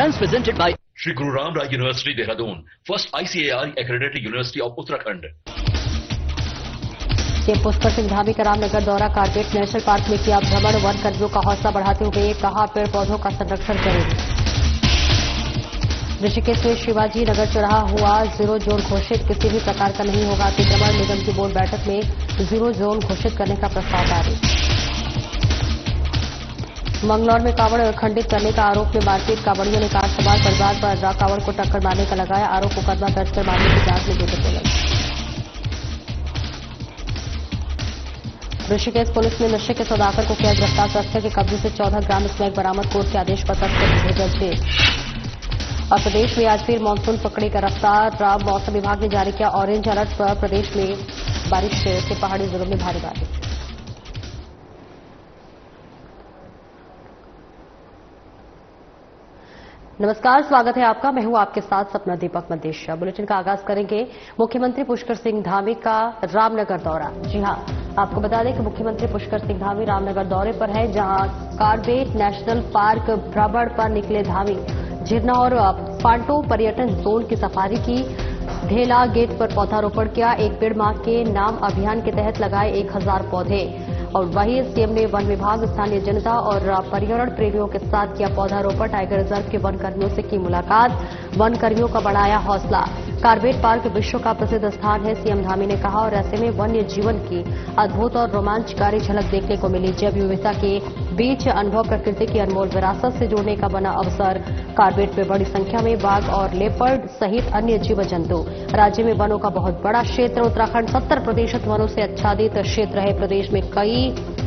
Programs presented by Shri Guru Ram Rai University, Dehradun, first ICAR accredited university of Uttarakhand. CM Pushkar Singh Dhami का रामनगर दौरा, carpet national park में किया भ्रमण। One कर्मियों का हौसला बढ़ाते हुए कहा पेड़ पौधों का संरक्षण करें। ऋषिकेश में शिवाजी नगर चौराहा हुआ जीरो जोन घोषित, किसी भी प्रकार का नहीं होगा अतिक्रमण। निगम की बोर्ड बैठक में जीरो जोन घोषित करने का प्रस्ताव पारित। मंगलौर में कावड़ खंडित करने का आरोप में मारपीट, कावड़ियों ने कार सवार परिवार पर कावड़ को टक्कर मारने का लगाया आरोप। मुकदमा दर्ज कर मामले की जांच में जुटे पुलिस। ऋषिकेश पुलिस ने नशे के सौदागर को किया गिरफ्तार, तस्कर के कब्जे से 14 ग्राम स्मैक बरामद। कोर्ट के आदेश पर तस्कर भेजा जेल। और प्रदेश में आज फिर मानसून पकड़ेगा रफ्तार, मौसम विभाग ने जारी किया ऑरेंज अलर्ट पर। प्रदेश में बारिश से पहाड़ी जिलों में भारी बारिश। नमस्कार, स्वागत है आपका। मैं हूं आपके साथ सपना दीपक मंदेशा। बुलेटिन का आगाज करेंगे मुख्यमंत्री पुष्कर सिंह धामी का रामनगर दौरा। जी हां, आपको बता दें कि मुख्यमंत्री पुष्कर सिंह धामी रामनगर दौरे पर है, जहां कारबेट नेशनल पार्क भ्रमण पर निकले धामी। झिरना और पांटो पर्यटन जोन की सफारी की, ढेला गेट पर पौधारोपण किया। एक पेड़ मां के नाम अभियान के तहत लगाए 1000 पौधे। और वहीं सीएम ने वन विभाग, स्थानीय जनता और पर्यावरण प्रेमियों के साथ किया पौधारोपण। टाइगर रिजर्व के वन कर्मियों से की मुलाकात, वन कर्मियों का बढ़ाया हौसला। कारबेट पार्क विश्व का प्रसिद्ध स्थान है, सीएम धामी ने कहा। और ऐसे में वन्य जीवन की अद्भुत और रोमांचकारी झलक देखने को मिली। जैव विविधता के बीच अनुभव, प्रकृति की अनमोल विरासत से जुड़ने का बना अवसर। कारबेट में बड़ी संख्या में बाघ और लेपर्ड सहित अन्य जीव जंतु। राज्य में वनों का बहुत बड़ा क्षेत्र। उत्तराखंड 70% वनों से आच्छादित क्षेत्र है। प्रदेश में कई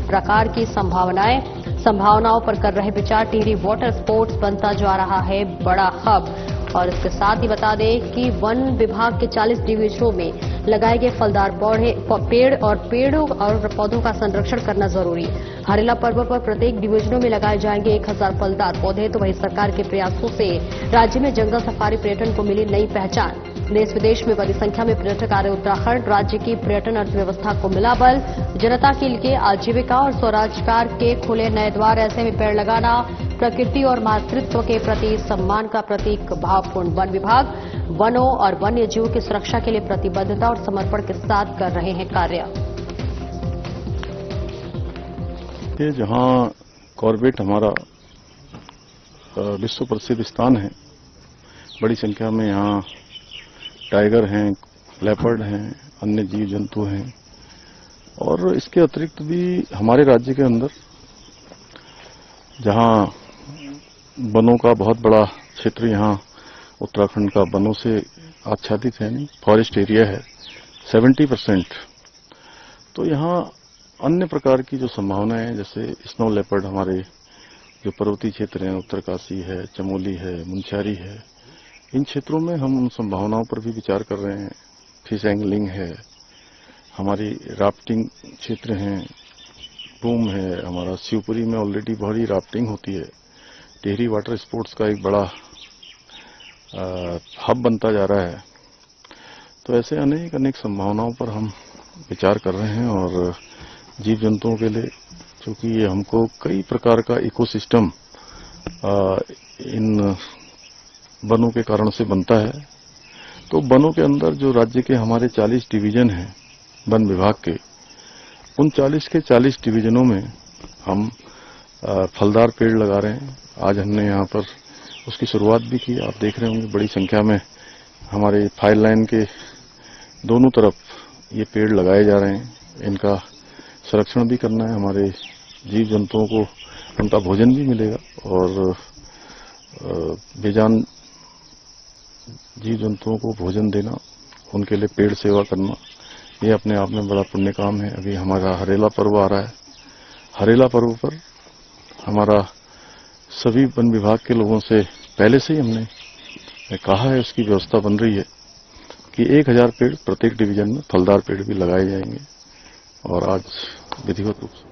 प्रकार की संभावनाओं पर कर रहे विचार। टिहरी वाटर स्पोर्ट्स बनता जा रहा है बड़ा हब। और इसके साथ ही बता दें कि वन विभाग के 40 डिवीजनों में लगाए गए फलदार पेड़ों और पौधों का संरक्षण करना जरूरी। हरेला पर्व पर प्रत्येक डिवीजनों में लगाए जाएंगे 1000 फलदार पौधे। तो वहीं सरकार के प्रयासों से राज्य में जंगल सफारी पर्यटन को मिली नई पहचान। देश विदेश में बड़ी संख्या में पर्यटक आ रहे उत्तराखंड। राज्य की पर्यटन अर्थव्यवस्था को मिला बल। जनता के लिए आजीविका और स्वरोजगार के खुले नए द्वार। ऐसे में पेड़ लगाना प्रकृति और मातृत्व के प्रति सम्मान का प्रतीक। भावपूर्ण वन विभाग वनों और वन्य जीवों की सुरक्षा के लिए प्रतिबद्धता और समर्पण के साथ कर रहे हैं कार्य। ये जहां कॉर्बेट हमारा विश्व प्रसिद्ध स्थान है, बड़ी संख्या में यहाँ टाइगर हैं, लेपर्ड हैं, अन्य जीव जंतु हैं। और इसके अतिरिक्त भी हमारे राज्य के अंदर जहां वनों का बहुत बड़ा क्षेत्र, यहाँ उत्तराखंड का वनों से आच्छादित है, नहीं फॉरेस्ट एरिया है 70%। तो यहाँ अन्य प्रकार की जो संभावनाएं हैं, जैसे स्नो लेपर्ड, हमारे जो पर्वतीय क्षेत्र हैं, उत्तरकाशी है, चमोली है, मुनस्यारी है, इन क्षेत्रों में हम उन संभावनाओं पर भी विचार कर रहे हैं। फिश एंगलिंग है, हमारी राफ्टिंग क्षेत्र हैं, बूम है, हमारा शिवपुरी में ऑलरेडी बड़ी राफ्टिंग होती है। टिहरी वाटर स्पोर्ट्स का एक बड़ा हब बनता जा रहा है। तो ऐसे अनेक संभावनाओं पर हम विचार कर रहे हैं। और जीव जंतुओं के लिए, चूंकि ये हमको कई प्रकार का इकोसिस्टम इन वनों के कारण से बनता है। तो वनों के अंदर जो राज्य के हमारे 40 डिवीजन हैं वन विभाग के, उन 40 के 40 डिवीजनों में हम फलदार पेड़ लगा रहे हैं। आज हमने यहाँ पर उसकी शुरुआत भी की। आप देख रहे होंगे बड़ी संख्या में हमारे फायर लाइन के दोनों तरफ ये पेड़ लगाए जा रहे हैं। इनका संरक्षण भी करना है। हमारे जीव जंतुओं को उनका भोजन भी मिलेगा। और बेजान जीव जंतुओं को भोजन देना, उनके लिए पेड़ सेवा करना, ये अपने आप में बड़ा पुण्य काम है। अभी हमारा हरेला पर्व आ रहा है। हरेला पर्व पर हमारा सभी वन विभाग के लोगों से पहले से ही हमने कहा है, उसकी व्यवस्था बन रही है कि 1000 पेड़ प्रत्येक डिवीजन में फलदार पेड़ भी लगाए जाएंगे। और आज विधिवत रूप से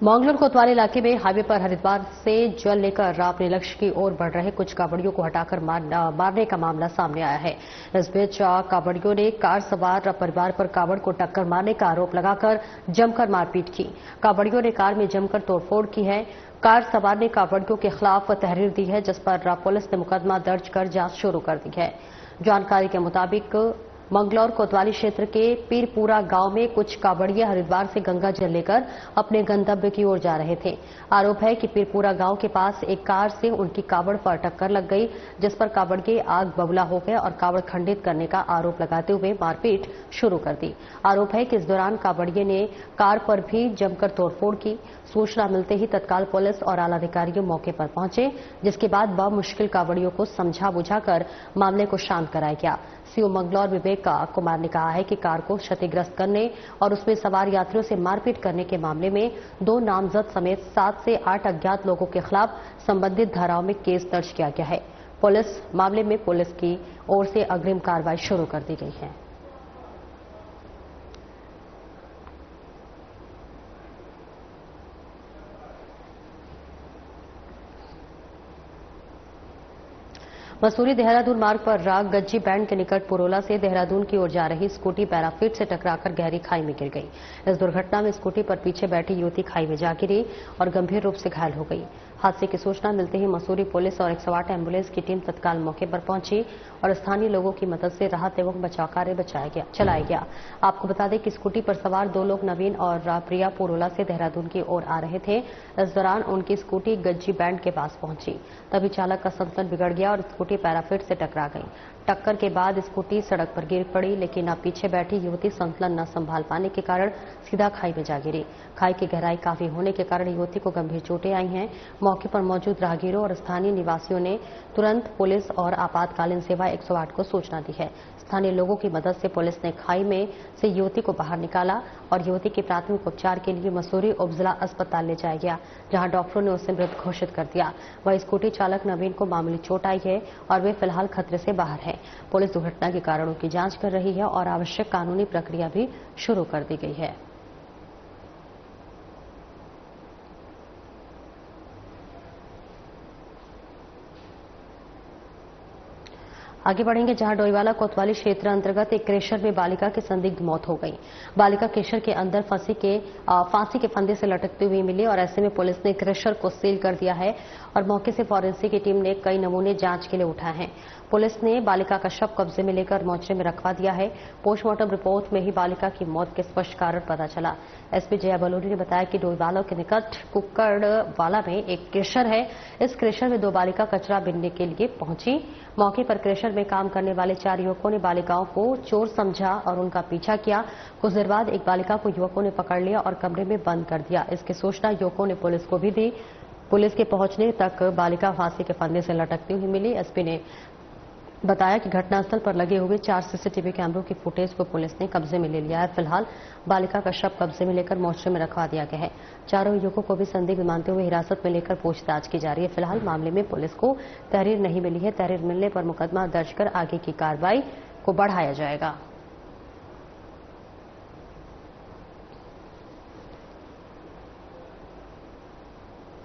मंगलौर कोतवाली इलाके में हाईवे पर हरिद्वार से जल लेकर अपने लक्ष्य की ओर बढ़ रहे कुछ कावड़ियों को हटाकर मारने का मामला सामने आया है। इस बीच कावड़ियों ने कार सवार परिवार पर कावड़ को टक्कर मारने का आरोप लगाकर जमकर मारपीट की। कावड़ियों ने कार में जमकर तोड़फोड़ की है। कार सवार ने कावड़ियों के खिलाफ तहरीर दी है, जिस पर पुलिस ने मुकदमा दर्ज कर जांच शुरू कर दी है। जानकारी के मुताबिक मंगलौर कोतवाली क्षेत्र के पीरपुरा गांव में कुछ कावड़िए हरिद्वार से गंगा जल लेकर अपने गंतव्य की ओर जा रहे थे। आरोप है कि पीरपुरा गांव के पास एक कार से उनकी कावड़ पर टक्कर लग गई, जिस पर कावड़िए आग बबूला हो गए और कावड़ खंडित करने का आरोप लगाते हुए मारपीट शुरू कर दी। आरोप है कि इस दौरान कावड़िए ने कार पर भी जमकर तोड़फोड़ की। सूचना मिलते ही तत्काल पुलिस और आला अधिकारी मौके पर पहुंचे, जिसके बाद बमुश्किल कावड़ियों को समझा बुझाकर मामले को शांत कराया गया। सीओ मंगलौर विवेक कुमार ने कहा है कि कार को क्षतिग्रस्त करने और उसमें सवार यात्रियों से मारपीट करने के मामले में 2 नामजद समेत 7 से 8 अज्ञात लोगों के खिलाफ संबंधित धाराओं में केस दर्ज किया गया है। मामले में पुलिस की ओर से अग्रिम कार्रवाई शुरू कर दी गई है। मसूरी देहरादून मार्ग पर राग गज्जी बैंड के निकट पुरोला से देहरादून की ओर जा रही स्कूटी पैराफिट से टकराकर गहरी खाई में गिर गई। इस दुर्घटना में स्कूटी पर पीछे बैठी युवती खाई में जा गिरी और गंभीर रूप से घायल हो गई। हादसे की सूचना मिलते ही मसूरी पुलिस और 108 एम्बुलेंस की टीम तत्काल मौके पर पहुंची और स्थानीय लोगों की मदद से राहत एवं बचाव कार्य चलाया गया। आपको बता दें कि स्कूटी पर सवार 2 लोग नवीन और प्रिया पुरोला से देहरादून की ओर आ रहे थे। इस दौरान उनकी स्कूटी गज्जी बैंड के पास पहुंची, तभी चालक का संतुलन बिगड़ गया और स्कूटी पैराफिट से टकरा गई। टक्कर के बाद स्कूटी सड़क पर गिर पड़ी, लेकिन अब पीछे बैठी युवती संतुलन न संभाल पाने के कारण सीधा खाई में जा गिरी। खाई की गहराई काफी होने के कारण युवती को गंभीर चोटें आई हैं। मौके पर मौजूद राहगीरों और स्थानीय निवासियों ने तुरंत पुलिस और आपातकालीन सेवा 108 को सूचना दी है। स्थानीय लोगों की मदद से पुलिस ने खाई में से युवती को बाहर निकाला और युवती के प्राथमिक उपचार के लिए मसूरी उपजिला अस्पताल ले जाया गया, जहां डॉक्टरों ने उसे मृत घोषित कर दिया। वहीं स्कूटी चालक नवीन को मामूली चोट आई है और वे फिलहाल खतरे से बाहर है। पुलिस दुर्घटना के कारणों की जांच कर रही है और आवश्यक कानूनी प्रक्रिया भी शुरू कर दी गई है। आगे बढ़ेंगे, जहां डोईवाला कोतवाली क्षेत्र अंतर्गत एक क्रेशर में बालिका की संदिग्ध मौत हो गई। बालिका क्रेशर के अंदर फांसी के फंदे से लटकती हुई मिली और ऐसे में पुलिस ने क्रेशर को सील कर दिया है और मौके से फॉरेंसिक की टीम ने कई नमूने जांच के लिए उठाए हैं। पुलिस ने बालिका का शव कब्जे में लेकर मोर्चे में रखवा दिया है। पोस्टमार्टम रिपोर्ट में ही बालिका की मौत के स्पष्ट कारण पता चला। एसपी जया बलोरी ने बताया कि डोईवाला के निकट कुक्कड़वाला में एक क्रेशर है। इस क्रेशर में 2 बालिका कचरा बीनने के लिए पहुंची। मौके पर क्रेशर में काम करने वाले 4 युवकों ने बालिकाओं को चोर समझा और उनका पीछा किया। कुछ देर बाद एक बालिका को युवकों ने पकड़ लिया और कमरे में बंद कर दिया। इसकी सूचना युवकों ने पुलिस को भी दी। पुलिस के पहुंचने तक बालिका फांसी के फंदे से लटकती हुई मिली। एसपी ने बताया कि घटनास्थल पर लगे हुए 4 सीसीटीवी कैमरों की फुटेज को पुलिस ने कब्जे में ले लिया है। फिलहाल बालिका का शव कब्जे में लेकर मोर्चे में रखवा दिया गया है। चारों युवकों को भी संदिग्ध मानते हुए हिरासत में लेकर पूछताछ की जा रही है। फिलहाल मामले में पुलिस को तहरीर नहीं मिली है। तहरीर मिलने पर मुकदमा दर्ज कर आगे की कार्रवाई को बढ़ाया जाएगा।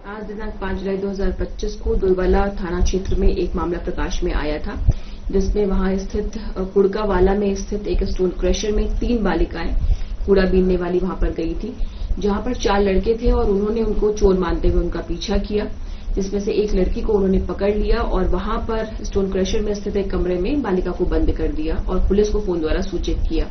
आज दिनांक 5 जुलाई 2025 को डोईवाला थाना क्षेत्र में एक मामला प्रकाश में आया था, जिसमें वहां स्थित कुड़कावाला में स्थित एक स्टोन क्रशर में 3 बालिकाएं कूड़ा बीनने वाली वहां पर गई थी, जहां पर 4 लड़के थे और उन्होंने उनको चोर मानते हुए उनका पीछा किया, जिसमें से एक लड़की को उन्होंने पकड़ लिया और वहां पर स्टोन क्रशर में स्थित एक कमरे में बालिका को बंद कर दिया और पुलिस को फोन द्वारा सूचित किया।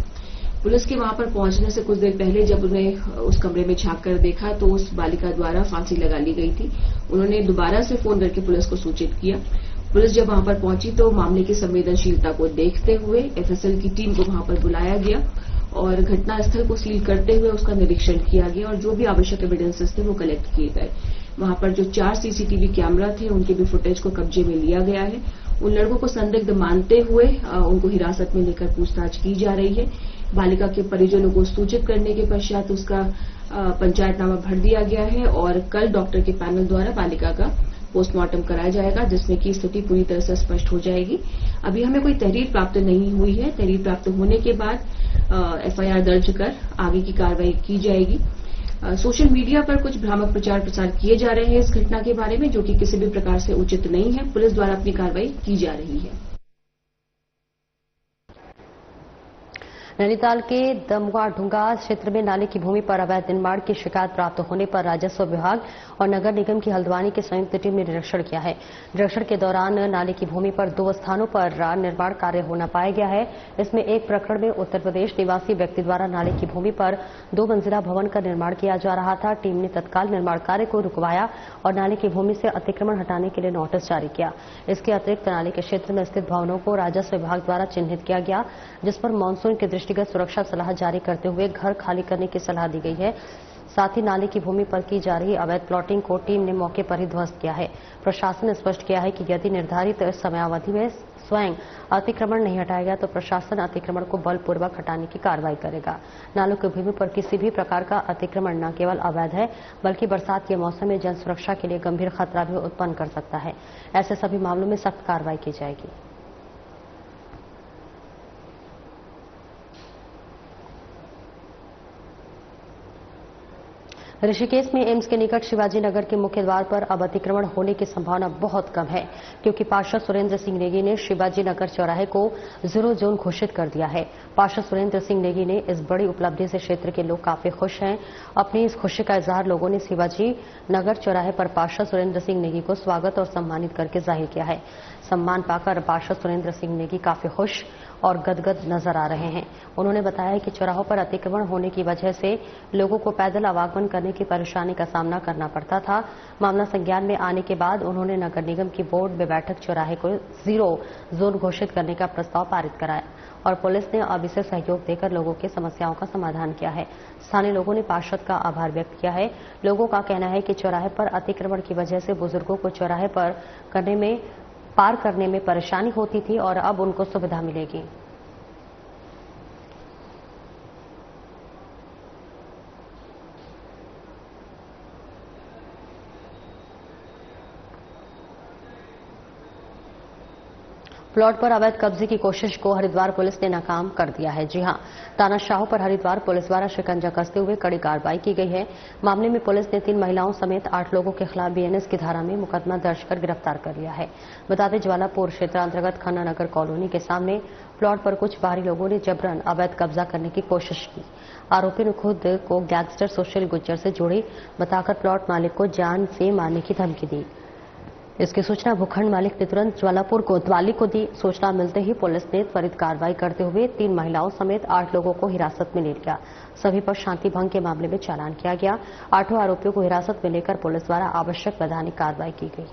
पुलिस के वहां पर पहुंचने से कुछ देर पहले जब उन्हें उस कमरे में झांक कर देखा तो उस बालिका द्वारा फांसी लगा ली गई थी। उन्होंने दोबारा से फोन करके पुलिस को सूचित किया। पुलिस जब वहां पर पहुंची तो मामले की संवेदनशीलता को देखते हुए एफएसएल की टीम को वहां पर बुलाया गया और घटनास्थल को सील करते हुए उसका निरीक्षण किया गया और जो भी आवश्यक एविडेंसेस थे वो कलेक्ट किए गए। वहां पर जो 4 सीसीटीवी कैमरा थे उनके भी फुटेज को कब्जे में लिया गया है। उन लड़कों को संदिग्ध मानते हुए उनको हिरासत में लेकर पूछताछ की जा रही है। बालिका के परिजनों को सूचित करने के पश्चात उसका पंचायतनामा भर दिया गया है और कल डॉक्टर के पैनल द्वारा बालिका का पोस्टमार्टम कराया जाएगा, जिसमें की स्थिति पूरी तरह से स्पष्ट हो जाएगी। अभी हमें कोई तहरीर प्राप्त नहीं हुई है। तहरीर प्राप्त होने के बाद एफआईआर दर्ज कर आगे की कार्रवाई की जाएगी। सोशल मीडिया पर कुछ भ्रामक प्रचार प्रसार किए जा रहे हैं इस घटना के बारे में, जो कि किसी भी प्रकार से उचित नहीं है। पुलिस द्वारा अपनी कार्रवाई की जा रही है। नैनीताल के दमगा ढुंगा क्षेत्र में नाले की भूमि पर अवैध निर्माण की शिकायत प्राप्त होने पर राजस्व विभाग और नगर निगम की हल्द्वानी की संयुक्त टीम ने निरीक्षण किया है। निरीक्षण के दौरान नाले की भूमि पर 2 स्थानों पर निर्माण कार्य होना पाया गया है। इसमें एक प्रकरण में उत्तर प्रदेश निवासी व्यक्ति द्वारा नाले की भूमि पर 2 मंजिला भवन का निर्माण किया जा रहा था। टीम ने तत्काल निर्माण कार्य को रुकवाया और नाले की भूमि से अतिक्रमण हटाने के लिए नोटिस जारी किया। इसके अतिरिक्त नाले के क्षेत्र में स्थित भवनों को राजस्व विभाग द्वारा चिन्हित किया गया, जिस पर मानसून के दृष्टिगत सुरक्षा सलाह जारी करते हुए घर खाली करने की सलाह दी गई है। साथ ही नाले की भूमि पर की जा रही अवैध प्लॉटिंग को टीम ने मौके पर ही ध्वस्त किया है। प्रशासन ने स्पष्ट किया है कि यदि निर्धारित समयावधि में स्वयं अतिक्रमण नहीं हटाया गया तो प्रशासन अतिक्रमण को बलपूर्वक हटाने की कार्रवाई करेगा। नालों की भूमि पर किसी भी प्रकार का अतिक्रमण न केवल अवैध है बल्कि बरसात के मौसम में जन सुरक्षा के लिए गंभीर खतरा भी उत्पन्न कर सकता है। ऐसे सभी मामलों में सख्त कार्रवाई की जाएगी। ऋषिकेश में एम्स के निकट शिवाजी नगर के मुख्य द्वार पर अब अतिक्रमण होने की संभावना बहुत कम है, क्योंकि पार्षद सुरेंद्र सिंह नेगी ने शिवाजी नगर चौराहे को 0 जोन घोषित कर दिया है। पार्षद सुरेंद्र सिंह नेगी ने इस बड़ी उपलब्धि से क्षेत्र के लोग काफी खुश हैं। अपनी इस खुशी का इजहार लोगों ने शिवाजी नगर चौराहे पर पार्षद सुरेंद्र सिंह नेगी को स्वागत और सम्मानित करके जाहिर किया है। सम्मान पाकर पार्षद सुरेंद्र सिंह नेगी काफी खुश और गदगद नजर आ रहे हैं। उन्होंने बताया कि चौराहों पर अतिक्रमण होने की वजह से लोगों को पैदल आवागमन करने की परेशानी का सामना करना पड़ता था। मामला संज्ञान में आने के बाद उन्होंने नगर निगम की बोर्ड में बैठक चौराहे को 0 जोन घोषित करने का प्रस्ताव पारित कराया और पुलिस ने अब इसे सहयोग देकर लोगों की समस्याओं का समाधान किया है। स्थानीय लोगों ने पार्षद का आभार व्यक्त किया है। लोगों का कहना है कि चौराहे पर अतिक्रमण की वजह से बुजुर्गों को चौराहे पर पार करने में परेशानी होती थी और अब उनको सुविधा मिलेगी। प्लॉट पर अवैध कब्जे की कोशिश को हरिद्वार पुलिस ने नाकाम कर दिया है। जी हां, तानाशाहों पर हरिद्वार पुलिस द्वारा शिकंजा कसते हुए कड़ी कार्रवाई की गई है। मामले में पुलिस ने 3 महिलाओं समेत 8 लोगों के खिलाफ बीएनएस की धारा में मुकदमा दर्ज कर गिरफ्तार कर लिया है। बता दें, ज्वालापुर क्षेत्र अंतर्गत खन्ना नगर कॉलोनी के सामने प्लॉट पर कुछ बाहरी लोगों ने जबरन अवैध कब्जा करने की कोशिश की। आरोपी ने खुद को गैंगस्टर सुशील गुज्जर से जोड़ी बताकर प्लॉट मालिक को जान से मारने की धमकी दी। इसकी सूचना भूखंड मालिक ने तुरंत ज्वालापुर कोतवाली को दी। सूचना मिलते ही पुलिस ने त्वरित कार्रवाई करते हुए 3 महिलाओं समेत 8 लोगों को हिरासत में ले लिया। सभी पर शांति भंग के मामले में चालान किया गया। 8 आरोपियों को हिरासत में लेकर पुलिस द्वारा आवश्यक वैधानिक कार्रवाई की गई।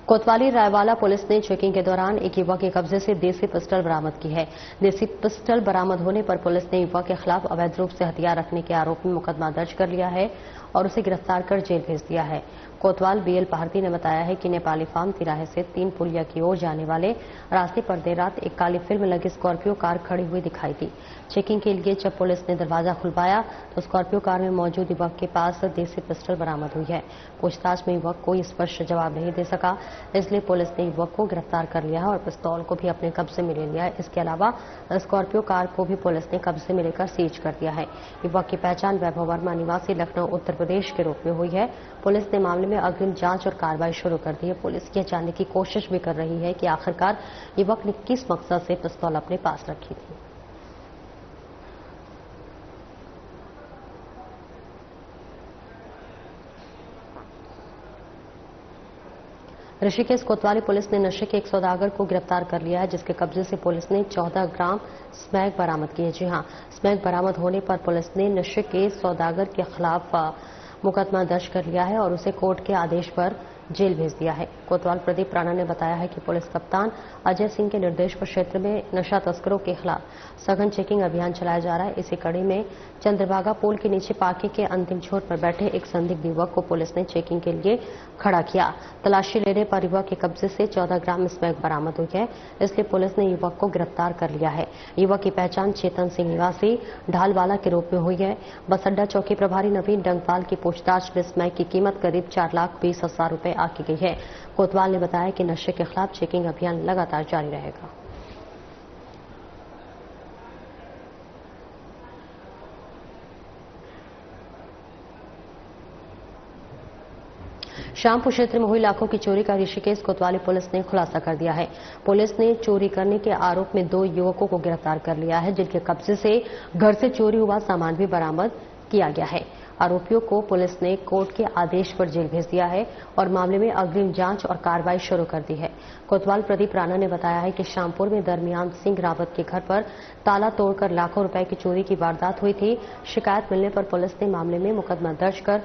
कोतवाली रायवाला पुलिस ने चेकिंग के दौरान एक युवक के कब्जे से देसी पिस्टल बरामद की है। देसी पिस्टल बरामद होने पर पुलिस ने युवक के खिलाफ अवैध रूप से हथियार रखने के आरोप में मुकदमा दर्ज कर लिया है और उसे गिरफ्तार कर जेल भेज दिया है। कोतवाल बीएल भारती ने बताया है कि नेपाली फार्म तिराहे से 3 पुलिया की ओर जाने वाले रास्ते पर देर रात एक काली फिल्म लगी स्कॉर्पियो कार खड़ी हुई दिखाई दी। चेकिंग के लिए जब पुलिस ने दरवाजा खुलवाया तो स्कॉर्पियो कार में मौजूद युवक के पास देसी पिस्टल बरामद हुई है। पूछताछ में युवक कोई स्पष्ट जवाब नहीं दे सका, इसलिए पुलिस ने युवक को गिरफ्तार कर लिया है और पिस्तौल को भी अपने कब्जे में ले लिया है। इसके अलावा स्कॉर्पियो कार को भी पुलिस ने कब्जे में लेकर सीज कर दिया है। युवक की पहचान वैभव वर्मा निवासी लखनऊ उत्तर प्रदेश के रूप में हुई है। पुलिस ने मामले में अग्रिम जांच और कार्रवाई शुरू कर दी है। पुलिस यह जानने की कोशिश भी कर रही है कि आखिरकार युवक ने किस मकसद से पिस्तौल अपने पास रखी थी। ऋषिकेश कोतवाली पुलिस ने नशे के एक सौदागर को गिरफ्तार कर लिया है, जिसके कब्जे से पुलिस ने 14 ग्राम स्मैक बरामद की है। जी हां, स्मैक बरामद होने पर पुलिस ने नशे के सौदागर के खिलाफ मुकदमा दर्ज कर लिया है और उसे कोर्ट के आदेश पर जेल भेज दिया है। कोतवाल प्रदीप राणा ने बताया है कि पुलिस कप्तान अजय सिंह के निर्देश पर क्षेत्र में नशा तस्करों के खिलाफ सघन चेकिंग अभियान चलाया जा रहा है। इसी कड़ी में चंद्रभागा पुल के नीचे पार्की के अंतिम छोर पर बैठे एक संदिग्ध युवक को पुलिस ने चेकिंग के लिए खड़ा किया। तलाशी लेने पर युवक के कब्जे से 14 ग्राम स्मैक बरामद हुई है, इसलिए पुलिस ने युवक को गिरफ्तार कर लिया है। युवक की पहचान चेतन सिंह निवासी ढालवाला के रूप में हुई है। बस अड्डा चौकी प्रभारी नवीन डंगपाल की पूछताछ में स्मैक की कीमत करीब 4,20,000 रुपए आकी गई है। कोतवाल ने बताया कि नशे के खिलाफ चेकिंग अभियान लगातार जारी रहेगा। श्यामपुर क्षेत्र में हुई लाखों की चोरी का ऋषिकेश कोतवाली पुलिस ने खुलासा कर दिया है। पुलिस ने चोरी करने के आरोप में 2 युवकों को गिरफ्तार कर लिया है, जिनके कब्जे से घर से चोरी हुआ सामान भी बरामद किया गया है। आरोपियों को पुलिस ने कोर्ट के आदेश पर जेल भेज दिया है और मामले में अग्रिम जांच और कार्रवाई शुरू कर दी है। कोतवाल प्रदीप राणा ने बताया है कि श्यामपुर में दरमियान सिंह रावत के घर पर ताला तोड़कर लाखों रुपए की चोरी की वारदात हुई थी। शिकायत मिलने पर पुलिस ने मामले में मुकदमा दर्ज कर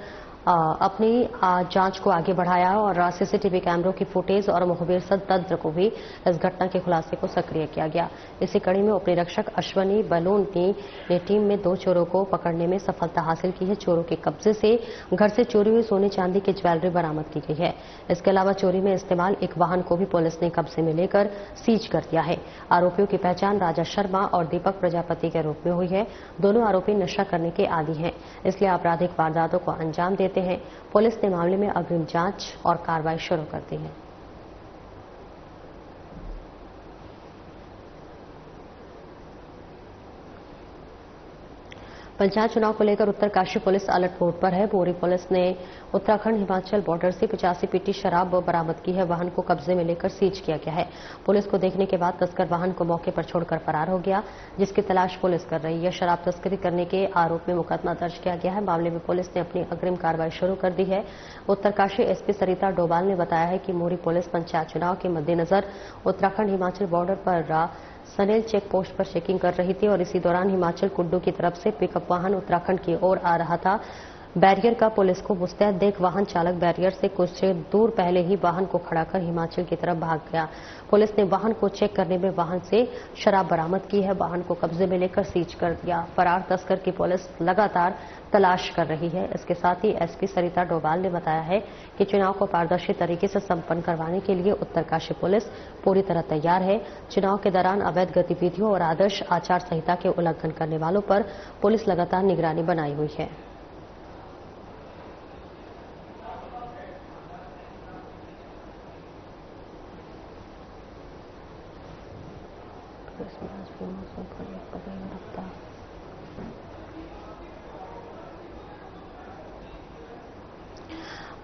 अपनी जांच को आगे बढ़ाया और सीसीटीवी कैमरों की फुटेज और मुखबिर तंत्र को भी इस घटना के खुलासे को सक्रिय किया गया। इसी कड़ी में उपनिरीक्षक अश्वनी बलून ने टीम में 2 चोरों को पकड़ने में सफलता हासिल की है। चोरों के कब्जे से घर से चोरी हुई सोने चांदी की ज्वेलरी बरामद की गई है। इसके अलावा चोरी में इस्तेमाल एक वाहन को भी पुलिस ने कब्जे में लेकर सीज कर दिया है। आरोपियों की पहचान राजा शर्मा और दीपक प्रजापति के रूप में हुई है। दोनों आरोपी नशा करने के आदी हैं, इसलिए आपराधिक वारदातों को अंजाम देते हैं। पुलिस ने मामले में अग्रिम जांच और कार्रवाई शुरू कर दी है। पंचायत चुनाव को लेकर उत्तरकाशी पुलिस अलर्ट मोड पर है। बोरी पुलिस ने उत्तराखंड हिमाचल बॉर्डर से 85 पेटी शराब बरामद की है। वाहन को कब्जे में लेकर सीज किया गया है। पुलिस को देखने के बाद तस्कर वाहन को मौके पर छोड़कर फरार हो गया, जिसकी तलाश पुलिस कर रही है। शराब तस्करी करने के आरोप में मुकदमा दर्ज किया गया है। मामले में पुलिस ने अपनी अग्रिम कार्रवाई शुरू कर दी है। उत्तरकाशी एसपी सरिता डोभाल ने बताया है कि मोरी पुलिस पंचायत चुनाव के मद्देनजर उत्तराखंड हिमाचल बॉर्डर पर सनेल चेक पोस्ट पर चेकिंग कर रही थी और इसी दौरान हिमाचल कुड्डू की तरफ से पिकअप वाहन उत्तराखंड की ओर आ रहा था। बैरियर का पुलिस को मुस्तैद देख वाहन चालक बैरियर से कुछ दूर पहले ही वाहन को खड़ा कर हिमाचल की तरफ भाग गया। पुलिस ने वाहन को चेक करने में वाहन से शराब बरामद की है। वाहन को कब्जे में लेकर सीज कर दिया। फरार तस्कर की पुलिस लगातार तलाश कर रही है। इसके साथ ही एसपी सरिता डोभाल ने बताया है कि चुनाव को पारदर्शी तरीके से संपन्न करवाने के लिए उत्तरकाशी पुलिस पूरी तरह तैयार है। चुनाव के दौरान अवैध गतिविधियों और आदर्श आचार संहिता के उल्लंघन करने वालों पर पुलिस लगातार निगरानी बनाई हुई है।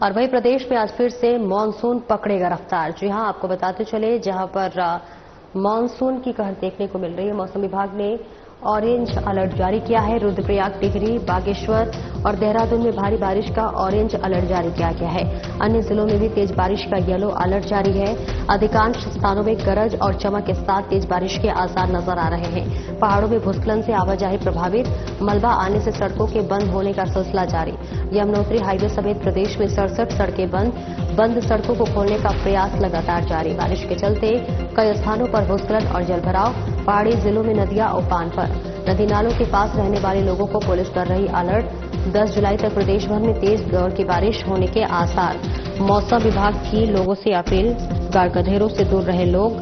और वही प्रदेश में आज फिर से मानसून पकड़ेगा रफ्तार। जी हां, आपको बताते चले, जहां पर मानसून की कहर देखने को मिल रही है। मौसम विभाग ने ऑरेंज अलर्ट जारी किया है। रुद्रप्रयाग, टिहरी, बागेश्वर और देहरादून में भारी बारिश का ऑरेंज अलर्ट जारी किया गया है। अन्य जिलों में भी तेज बारिश का येलो अलर्ट जारी है। अधिकांश स्थानों में गरज और चमक के साथ तेज बारिश के आसार नजर आ रहे हैं। पहाड़ों में भूस्खलन से आवाजाही प्रभावित, मलबा आने से सड़कों के बंद होने का सिलसिला जारी। यमुनोत्री हाईवे समेत प्रदेश में 67 सड़कें बंद सड़कों को खोलने का प्रयास लगातार जारी। बारिश के चलते कई स्थानों पर भूस्खलन और जलभराव। पहाड़ी जिलों में नदियां उफान पर। नदी नालों के पास रहने वाले लोगों को पुलिस कर रही अलर्ट। 10 जुलाई तक प्रदेश भर में तेज दौर की बारिश होने के आसार। मौसम विभाग की लोगों से अपील, गाढ़ गधेरों से दूर रहे लोग,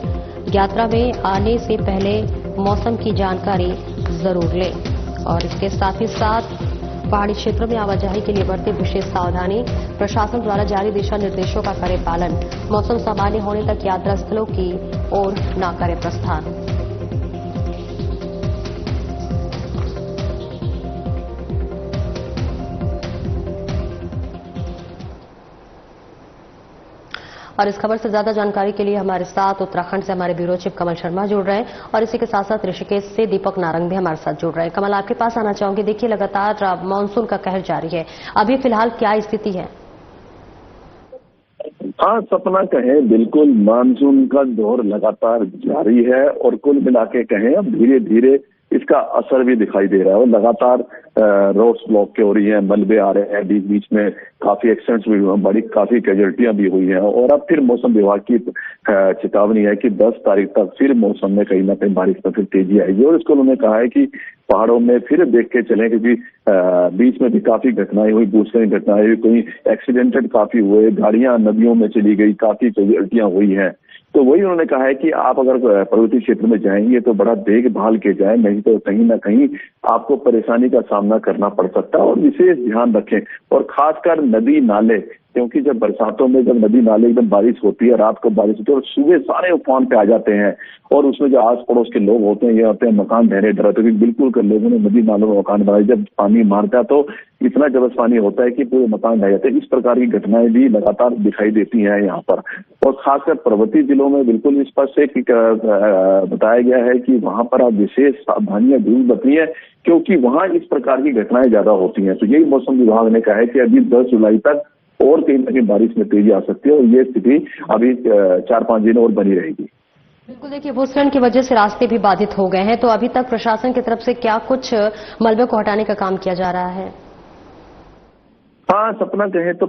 यात्रा में आने से पहले मौसम की जानकारी जरूर लें। और इसके साथ ही साथ पहाड़ी क्षेत्रों में आवाजाही के लिए बरते विशेष सावधानी। प्रशासन द्वारा जारी दिशा निर्देशों का करें पालन। मौसम सामान्य होने तक यात्रा स्थलों की ओर न करें प्रस्थान। और इस खबर से ज्यादा जानकारी के लिए हमारे साथ उत्तराखंड से हमारे ब्यूरो चीफ कमल शर्मा जुड़ रहे हैं और इसी के साथ साथ ऋषिकेश से दीपक नारंग भी हमारे साथ जुड़ रहे हैं। कमल, आपके पास आना चाहूंगी। देखिए, लगातार मानसून का कहर जारी है। अभी फिलहाल क्या स्थिति है? हाँ, सपना कहें, बिल्कुल मानसून का दौर लगातार जारी है और कुल मिला के कहें अब धीरे धीरे इसका असर भी दिखाई दे रहा है। और लगातार रोड्स ब्लॉक के हो रही हैं, मलबे आ रहे हैं, बीच बीच में काफी एक्सीडेंट्स भी हुए, बड़ी काफी कैजुअल्टियां भी हुई हैं। और अब फिर मौसम विभाग की चेतावनी है कि 10 तारीख तक फिर मौसम में कहीं ना कहीं बारिश में फिर तेजी आएगी। और इसको उन्होंने कहा है कि पहाड़ों में फिर देख के चलें, क्योंकि बीच में भी काफी घटनाएं हुई, भूस्खलन की घटनाएं हुई, कोई एक्सीडेंटेड काफी हुए, गाड़ियां नदियों में चली गई, काफी कैजुअल्टियां हुई हैं। तो वही उन्होंने कहा है कि आप अगर पर्वतीय क्षेत्र में जाएंगे तो बड़ा देखभाल के जाएं, नहीं तो कहीं ना कहीं आपको परेशानी का सामना करना पड़ सकता है। और विशेष ध्यान रखें और खासकर नदी नाले क्योंकि जब बरसातों में जब नदी नाले एकदम बारिश होती है, रात को बारिश होती है और सुबह सारे उफान पे आ जाते हैं और उसमें जो आस पड़ोस के लोग होते हैं, ये होते हैं मकान ढहने डरते हैं, बिल्कुल कर लोगों ने नदी नालों में मकान बनाए, जब पानी मारता है तो इतना जबरदस्त पानी होता है कि पूरे मकान ढह जाते हैं। इस प्रकार की घटनाएं भी लगातार दिखाई देती हैं यहाँ पर, और खासकर पर्वतीय जिलों में बिल्कुल स्पष्ट से बताया गया है कि वहां पर आप विशेष सावधानियां जरूर बरतिए, क्योंकि वहां इस प्रकार की घटनाएं ज्यादा होती हैं। तो यही मौसम विभाग ने कहा है कि अभी 10 जुलाई तक और कहीं ना कहीं बारिश में तेजी आ सकती है और ये स्थिति अभी 4-5 दिन और बनी रहेगी। बिल्कुल, देखिए भूस्खलन की वजह से रास्ते भी बाधित हो गए हैं, तो अभी तक प्रशासन की तरफ से क्या कुछ मलबे को हटाने का काम किया जा रहा है? हाँ, सपना कहें तो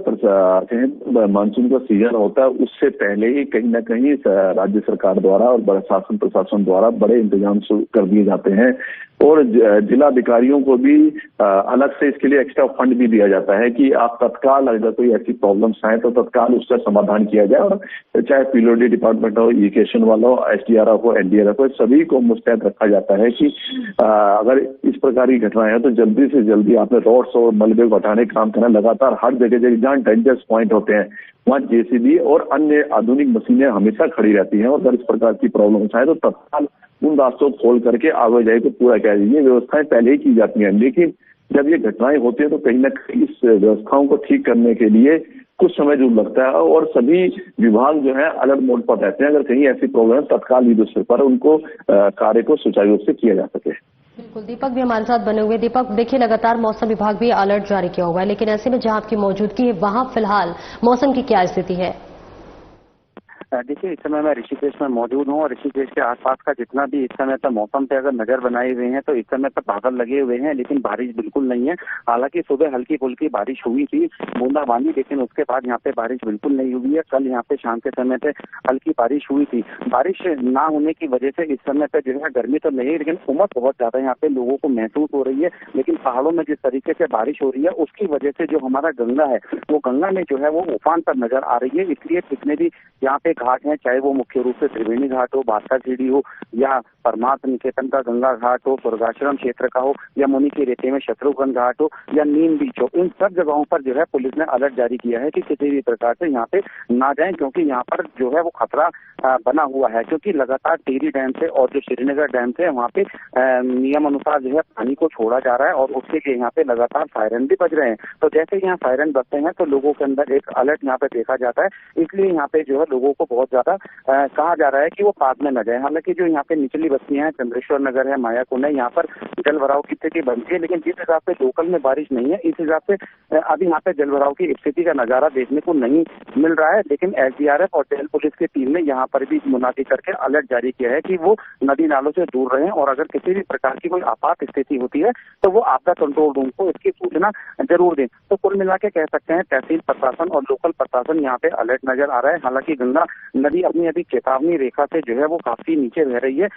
मानसून का सीजन होता है, उससे पहले ही कहीं ना कहीं राज्य सरकार द्वारा और प्रशासन द्वारा बड़े इंतजाम कर दिए जाते हैं और जिला अधिकारियों को भी अलग से इसके लिए एक्स्ट्रा फंड भी दिया जाता है कि आप तत्काल अगर कोई ऐसी प्रॉब्लम्स आए तो तत्काल उसका समाधान किया जाए। और चाहे पीडब्ल्यूडी डिपार्टमेंट हो, इरिगेशन वाला हो, एसडीआरएफ हो, एनडीआरएफ हो, सभी को मुस्तैद रखा जाता है कि अगर इस प्रकार की घटनाएं हैं तो जल्दी से जल्दी आपने रोड्स और मलबे को हटाने का काम करना। लगातार हर जगह जहाँ डेंजरस पॉइंट होते हैं वहाँ जेसीबी और अन्य आधुनिक मशीनें हमेशा खड़ी रहती हैं और अगर इस प्रकार की प्रॉब्लम्स आए तो तत्काल उन रास्तों को खोल करके आवाजाही को पूरा किया जाए। ये व्यवस्थाएं पहले ही की जाती हैं, लेकिन जब ये घटनाएं होती हैं तो कहीं ना कहीं इस व्यवस्थाओं को ठीक करने के लिए कुछ समय जरूर लगता है और सभी विभाग जो है अलर्ट मोड पर रहते हैं। अगर कहीं ऐसी प्रॉब्लम तत्काल युद्ध स्तर पर उनको कार्य को सुचारू रूप से किया जा सके। बिल्कुल, दीपक भी हमारे साथ बने हुए। दीपक, देखिए लगातार मौसम विभाग भी अलर्ट जारी किया हुआ है, लेकिन ऐसे में जहां आपकी मौजूदगी है वहां फिलहाल मौसम की क्या स्थिति है? देखिए, इस समय मैं ऋषिकेश में मौजूद हूँ और ऋषिकेश के आसपास का जितना भी इस समय तक मौसम पे अगर नजर बनाए हुए हैं तो इस समय तक बादल लगे हुए हैं, लेकिन बारिश बिल्कुल नहीं है। हालांकि सुबह हल्की फुल्की बारिश हुई थी, बूंदाबांदी, लेकिन उसके बाद यहाँ पे बारिश बिल्कुल नहीं हुई है। कल यहाँ पे शाम के समय पे हल्की बारिश हुई थी। बारिश ना होने की वजह से इस समय पे जो है गर्मी तो नहीं, लेकिन उमस बहुत ज्यादा यहाँ पे लोगों को महसूस हो रही है। लेकिन पहाड़ों में जिस तरीके से बारिश हो रही है उसकी वजह से जो हमारा गंगा है वो गंगा में जो है वो उफान पर नजर आ रही है। इसलिए जितने भी यहाँ पे घाट हैं, चाहे वो मुख्य रूप से त्रिवेणी घाट हो, बादशाह सीढ़ी हो, या परमार्थ निकेतन का गंगा घाट हो, स्वर्गाश्रम क्षेत्र का हो, या मुनि के रेते में शत्रुघ्न घाट हो, या नीम बीच हो, इन सब जगहों पर जो है पुलिस ने अलर्ट जारी किया है कि किसी भी प्रकार से यहाँ पे ना जाएं, क्योंकि यहाँ पर जो है वो खतरा बना हुआ है। क्योंकि लगातार टिहरी डैम से और जो श्रीनगर डैम से वहाँ पे नियम अनुसार जो है पानी को छोड़ा जा रहा है और उसके लिए यहाँ पे लगातार सायरन भी बज रहे हैं। तो जैसे यहाँ सायरन बजते हैं तो लोगों के अंदर एक अलर्ट यहाँ पे देखा जाता है। इसलिए यहाँ पे जो है लोगों को बहुत ज्यादा कहा जा रहा है कि वो पास में न जाए। हालांकि जो यहाँ पे निचली बस्तियां हैं, चंद्रेश्वर नगर है, मायाकुंड है, यहाँ पर जल भराव की स्थिति बनती है, लेकिन जिस हिसाब से लोकल में बारिश नहीं है इस हिसाब से अभी यहाँ पे जल भराव की स्थिति का नजारा देखने को नहीं मिल रहा है। लेकिन एसडीआरएफ और जेल पुलिस की टीम ने यहाँ पर भी मुनादी करके अलर्ट जारी किया है कि वो नदी नालों से दूर रहें और अगर किसी भी प्रकार की कोई आपात स्थिति होती है तो वो आपदा कंट्रोल रूम को इसकी सूचना जरूर दें। तो कुल मिला के कह सकते हैं तहसील प्रशासन और लोकल प्रशासन यहाँ पे अलर्ट नजर आ रहा है। हालांकि गंगा नदी अपनी अभी चेतावनी रेखा से जो है वो काफी नीचे बह रही है।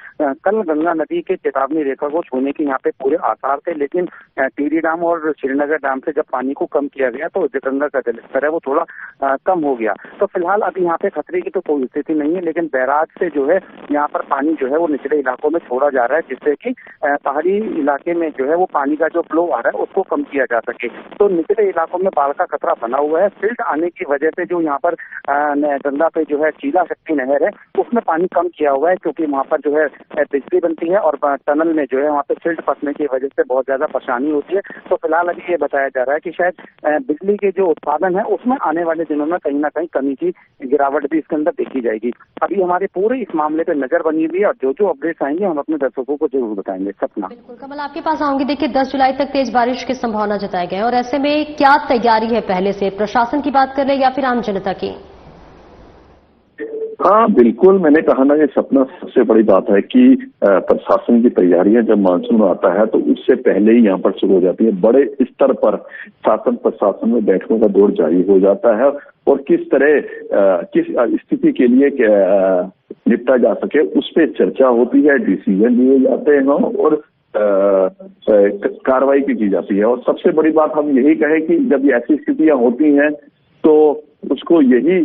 कल गंगा नदी के चेतावनी रेखा को छूने के यहाँ पे पूरे आसार थे, लेकिन टिहरी डैम और श्रीनगर डैम से जब पानी को कम किया गया तो गंगा का जलस्तर है वो थोड़ा कम हो गया। तो फिलहाल अभी यहाँ पे खतरे की तो कोई स्थिति नहीं है, लेकिन बैराज से जो है यहाँ पर पानी जो है वो निचले इलाकों में छोड़ा जा रहा है, जिससे कि पहाड़ी इलाके में जो है वो पानी का जो फ्लो आ रहा है उसको कम किया जा सके। तो निचले इलाकों में बाढ़ का खतरा बना हुआ है। सिल्ट आने की वजह से जो यहाँ पर गंगा पे जो है चीला शक्ति नहर है उसमें पानी कम किया हुआ है, क्योंकि वहाँ पर जो है बिजली बनती है और टनल में जो है वहाँ पे सिल्ट फंसने की वजह से बहुत ज्यादा परेशानी होती है। तो फिलहाल अभी ये बताया जा रहा है कि शायद बिजली के जो उत्पादन है उसमें आने वाले दिनों में कहीं ना कहीं कमी की गिरावट भी इसके अंदर देखी जाएगी। अभी हमारे पूरे इस मामले पे नजर बनी हुई है और जो जो अपडेट्स आएंगे हम अपने दर्शकों को जरूर बताएंगे। सपना, बिल्कुल कमल, आपके पास आऊंगी। देखिए 10 जुलाई तक तेज बारिश की संभावना जताई गई है और ऐसे में क्या तैयारी है पहले से, प्रशासन की बात कर ले या फिर आम जनता की? हाँ बिल्कुल, मैंने कहा ना कि सपना सबसे बड़ी बात है कि प्रशासन की तैयारियां जब मानसून आता है तो उससे पहले ही यहाँ पर शुरू हो जाती है। बड़े स्तर पर शासन प्रशासन में बैठकों का दौर जारी हो जाता है और किस तरह किस स्थिति के लिए निपटा जा सके उस पर चर्चा होती है, डिसीजन लिए जाते हैं और कार्रवाई की जाती है। और सबसे बड़ी बात हम यही कहें कि जब ऐसी स्थितियां होती हैं तो उसको यही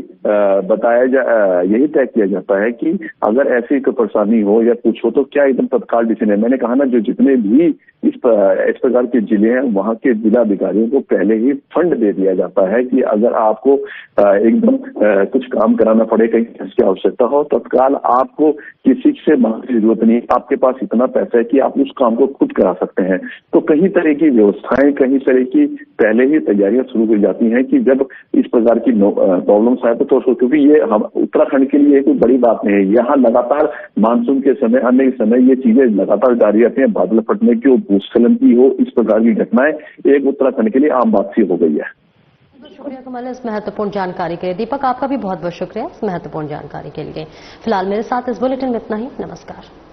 यही तय किया जाता है कि अगर ऐसी कोई परेशानी हो या कुछ हो तो क्या एकदम तत्काल डिसीजन है। मैंने कहा ना, जो जितने भी इस प्रकार के जिले हैं वहां के जिला अधिकारियों को पहले ही फंड दे दिया जाता है कि अगर आपको एकदम कुछ काम कराना पड़े, कहीं इसकी आवश्यकता हो, तत्काल आपको किसी से मांगने की जरूरत नहीं, आपके पास इतना पैसा है कि आप उस काम को खुद करा सकते हैं। तो कई तरह की व्यवस्थाएं, कई तरह की पहले ही तैयारियां शुरू हो जाती हैं कि जब इस प्रकार की प्रॉब्लम्स आए तो क्योंकि ये हम उत्तराखंड के लिए कोई बड़ी बात नहीं है। यहाँ लगातार मानसून के समय, अन्य समय ये चीजें लगातार जारी रहती हैं, बादल फटने की हो, भूस्खलन की हो, इस प्रकार की घटनाएं एक उत्तराखंड के लिए आम बात सी हो गई है। शुक्रिया कमल इस महत्वपूर्ण जानकारी के लिए। दीपक, आपका भी बहुत बहुत शुक्रिया इस महत्वपूर्ण जानकारी के लिए। फिलहाल मेरे साथ इस बुलेटिन में इतना ही। नमस्कार।